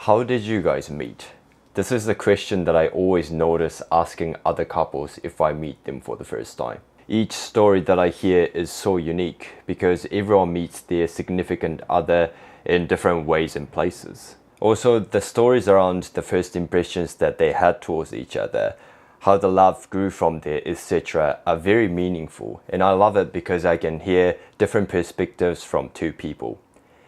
How did you guys meet? This is the question that I always notice asking other couples if I meet them for the first time. Each story that I hear is so unique because everyone meets their significant other in different ways and places. Also, the stories around the first impressions that they had towards each other, how the love grew from there, etc., are very meaningful, and I love it because I can hear different perspectives from two people.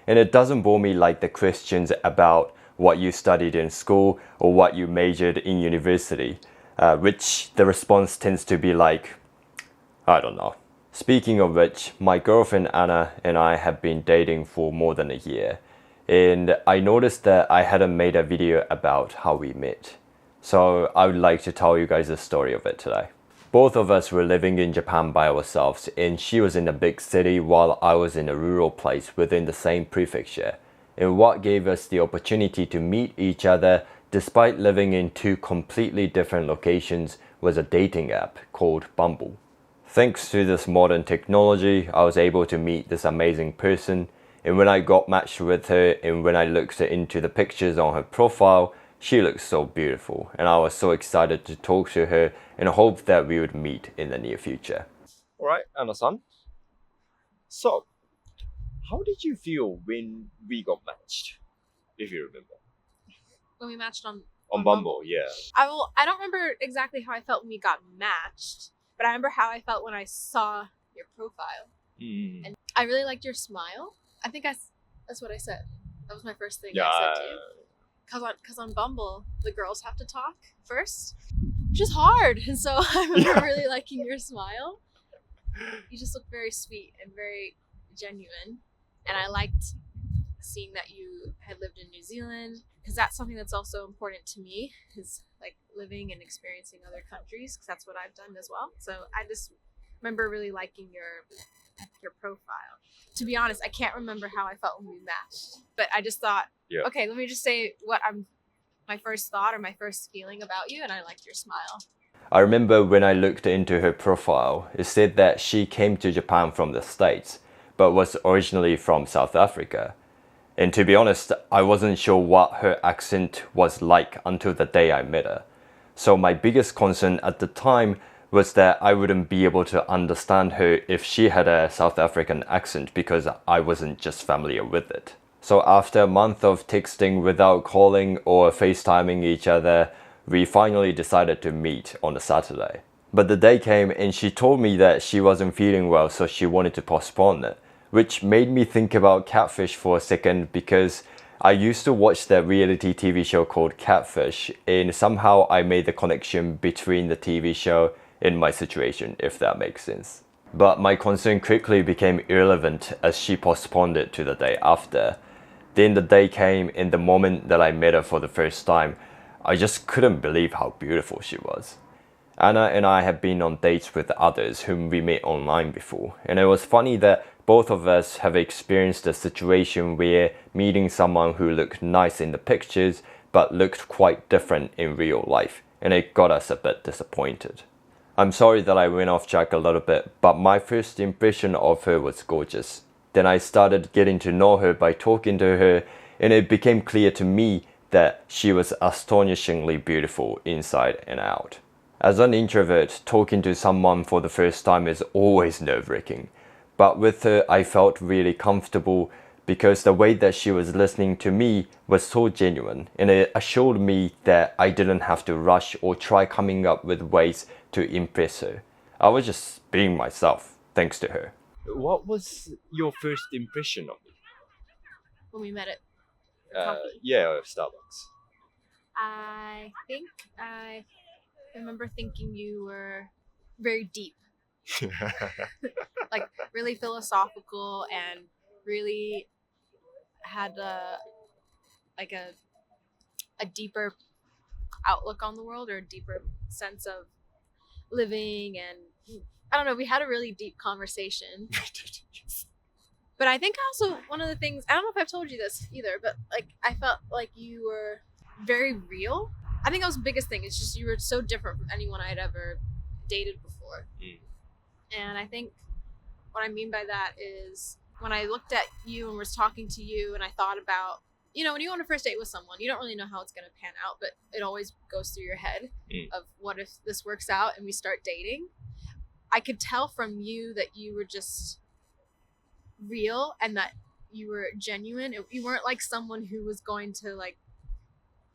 And it doesn't bore me like the questions about what you studied in school or what you majored in university, which the response tends to be like, I don't know. Speaking of which, my girlfriend Anna and I have been dating for more than a year, and I noticed that I hadn't made a video about how we met. So I would like to tell you guys the story of it today. Both of us were living in Japan by ourselves, and she was in a big city while I was in a rural place within the same prefecture. And what gave us the opportunity to meet each other despite living in two completely different locations was a dating app called Bumble. Thanks to this modern technology, I was able to meet this amazing person, and when I got matched with her and when I looked into the pictures on her profile, she looked so beautiful, and I was so excited to talk to her and hope that we would meet in the near future. Alright, Anna-san. So, how did you feel when we got matched, if you remember? When we matched on Bumble, yeah. I don't remember exactly how I felt when we got matched, but I remember how I felt when I saw your profile. And I really liked your smile. I think that's what I said. That was my first thing I said to you. Because on Bumble, the girls have to talk first, which is hard. And so I remember really liking your smile. You just looked very sweet and very genuine. And I liked seeing that you had lived in New Zealand, because that's something that's also important to me, is like living and experiencing other countries, because that's what I've done as well. So I just remember really liking your profile. To be honest, I can't remember how I felt when we matched, but I just thought, okay, let me just say what my first thought or my first feeling about you, and I liked your smile. I remember when I looked into her profile, it said that she came to Japan from the States, but was originally from South Africa. And to be honest, I wasn't sure what her accent was like until the day I met her. So my biggest concern at the time was that I wouldn't be able to understand her if she had a South African accent because I wasn't just familiar with it. So after a month of texting without calling or FaceTiming each other, we finally decided to meet on a Saturday. But the day came and she told me that she wasn't feeling well, so she wanted to postpone it, which made me think about Catfish for a second because I used to watch that reality TV show called Catfish, and somehow I made the connection between the TV show and my situation, if that makes sense. But my concern quickly became irrelevant as she postponed it to the day after. Then the day came, and the moment that I met her for the first time, I just couldn't believe how beautiful she was. Anna and I have been on dates with others whom we met online before, and it was funny that both of us have experienced a situation where meeting someone who looked nice in the pictures but looked quite different in real life, and it got us a bit disappointed. I'm sorry that I went off track a little bit, but my first impression of her was gorgeous. Then I started getting to know her by talking to her, and it became clear to me that she was astonishingly beautiful inside and out. As an introvert, talking to someone for the first time is always nerve-wracking. But with her, I felt really comfortable because the way that she was listening to me was so genuine, and it assured me that I didn't have to rush or try coming up with ways to impress her. I was just being myself, thanks to her. What was your first impression of me? When we met at Starbucks. I think I remember thinking you were very deep. Like really philosophical and really had a deeper outlook on the world, or a deeper sense of living, and I don't know, we had a really deep conversation. But I think also one of the things, I don't know if I've told you this either, but like I felt like you were very real. I think that was the biggest thing. It's just you were so different from anyone I had ever dated before. And I think what I mean by that is when I looked at you and was talking to you and I thought about you know, when you go on a first date with someone, you don't really know how it's going to pan out, but it always goes through your head of what if this works out and we start dating. I could tell from you that you were just real and that you were genuine. You weren't like someone who was going to like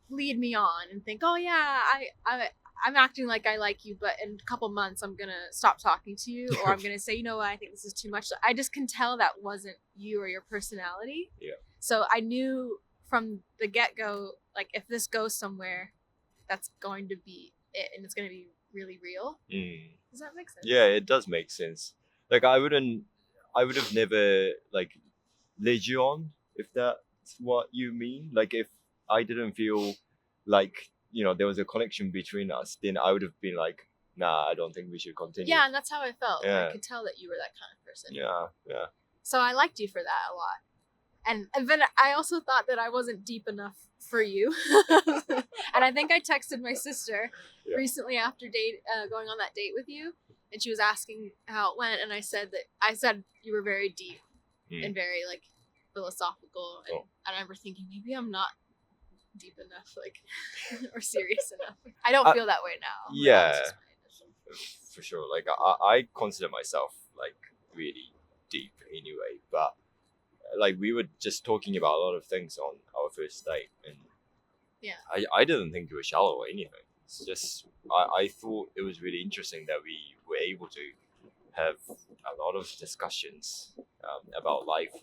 lead me on and think, oh yeah, I'm acting like I like you, but in a couple months I'm gonna stop talking to you, or I'm gonna say, you know what, I think this is too much. I just can tell that wasn't you or your personality. Yeah. So I knew from the get-go, like if this goes somewhere, that's going to be it, and it's gonna be really real. Does that make sense? Yeah, it does make sense. Like I would have never like led you on, if that's what you mean. Like if I didn't feel like, you know, there was a connection between us, then I would have been like, nah, I don't think we should continue. Yeah, and that's how I felt. Yeah. I could tell that you were that kind of person. Yeah. So I liked you for that a lot. And then I also thought that I wasn't deep enough for you. And I think I texted my sister recently after going on that date with you, and she was asking how it went, and I said you were very deep and very like philosophical, and I remember thinking maybe I'm not deep enough, like, or serious enough. I don't feel that way now. Yeah, for sure. Like I consider myself like really deep anyway, but like we were just talking about a lot of things on our first date, and I didn't think it was shallow or anything. It's just I thought it was really interesting that we were able to have a lot of discussions about life,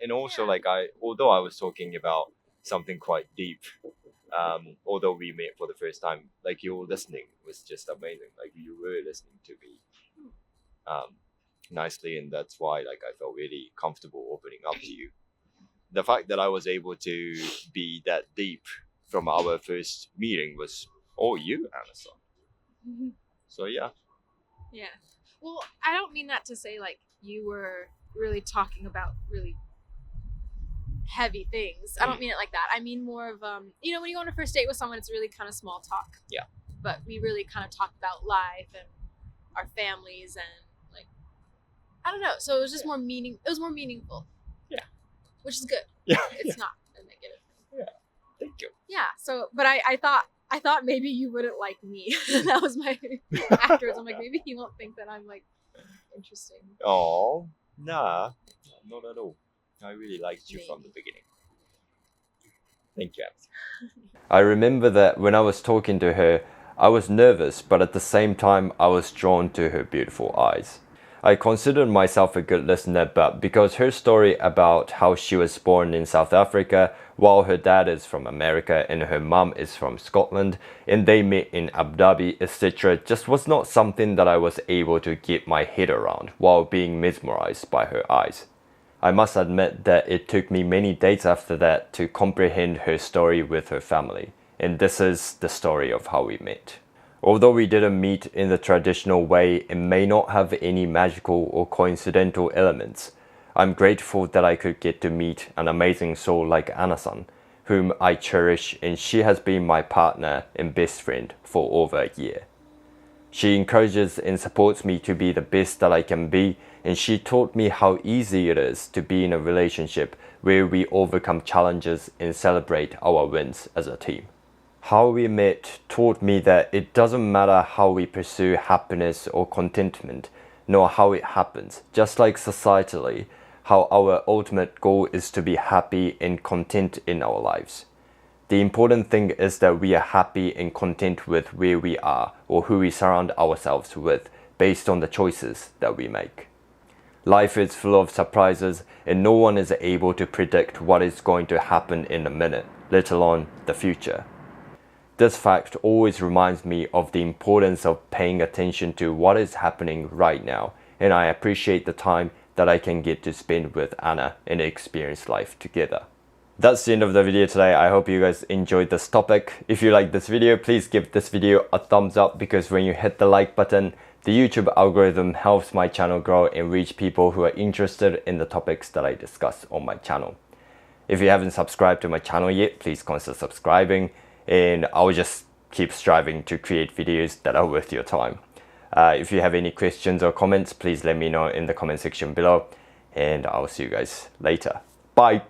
and also like although I was talking about something quite deep, although we met for the first time, like your listening was just amazing. Like you were listening to me nicely, and that's why like I felt really comfortable opening up to you. The fact that I was able to be that deep from our first meeting was all you, Anna. So yeah. Well, I don't mean that to say like you were really talking about really heavy things. I don't mean it like that. I mean more of you know, when you go on a first date with someone, it's really kind of small talk. Yeah. But we really kind of talked about life and our families and like, I don't know. So it was just more meaningful. Yeah. Which is good. Yeah. It's not a negative thing. Yeah. Thank you. Yeah. So, but I thought maybe you wouldn't like me. That was my afterwards. I'm like, maybe he won't think that I'm like interesting. Oh, nah, not at all. I really liked you from the beginning. Thank you. I remember that when I was talking to her, I was nervous, but at the same time, I was drawn to her beautiful eyes. I considered myself a good listener, but because her story about how she was born in South Africa, while her dad is from America and her mum is from Scotland, and they met in Abu Dhabi, etc., just was not something that I was able to get my head around while being mesmerized by her eyes. I must admit that it took me many dates after that to comprehend her story with her family, and this is the story of how we met. Although we didn't meet in the traditional way and may not have any magical or coincidental elements, I'm grateful that I could get to meet an amazing soul like Anna-san, whom I cherish, and she has been my partner and best friend for over a year. She encourages and supports me to be the best that I can be, and she taught me how easy it is to be in a relationship where we overcome challenges and celebrate our wins as a team. How we met taught me that it doesn't matter how we pursue happiness or contentment, nor how it happens. Just like societally, how our ultimate goal is to be happy and content in our lives. The important thing is that we are happy and content with where we are or who we surround ourselves with based on the choices that we make. Life is full of surprises, and no one is able to predict what is going to happen in a minute, let alone the future. This fact always reminds me of the importance of paying attention to what is happening right now, and I appreciate the time that I can get to spend with Anna and experience life together. That's the end of the video today. I hope you guys enjoyed this topic. If you like this video, please give this video a thumbs up, because when you hit the like button, the YouTube algorithm helps my channel grow and reach people who are interested in the topics that I discuss on my channel. If you haven't subscribed to my channel yet, please consider subscribing, and I'll just keep striving to create videos that are worth your time. If you have any questions or comments, please let me know in the comment section below, and I'll see you guys later. Bye!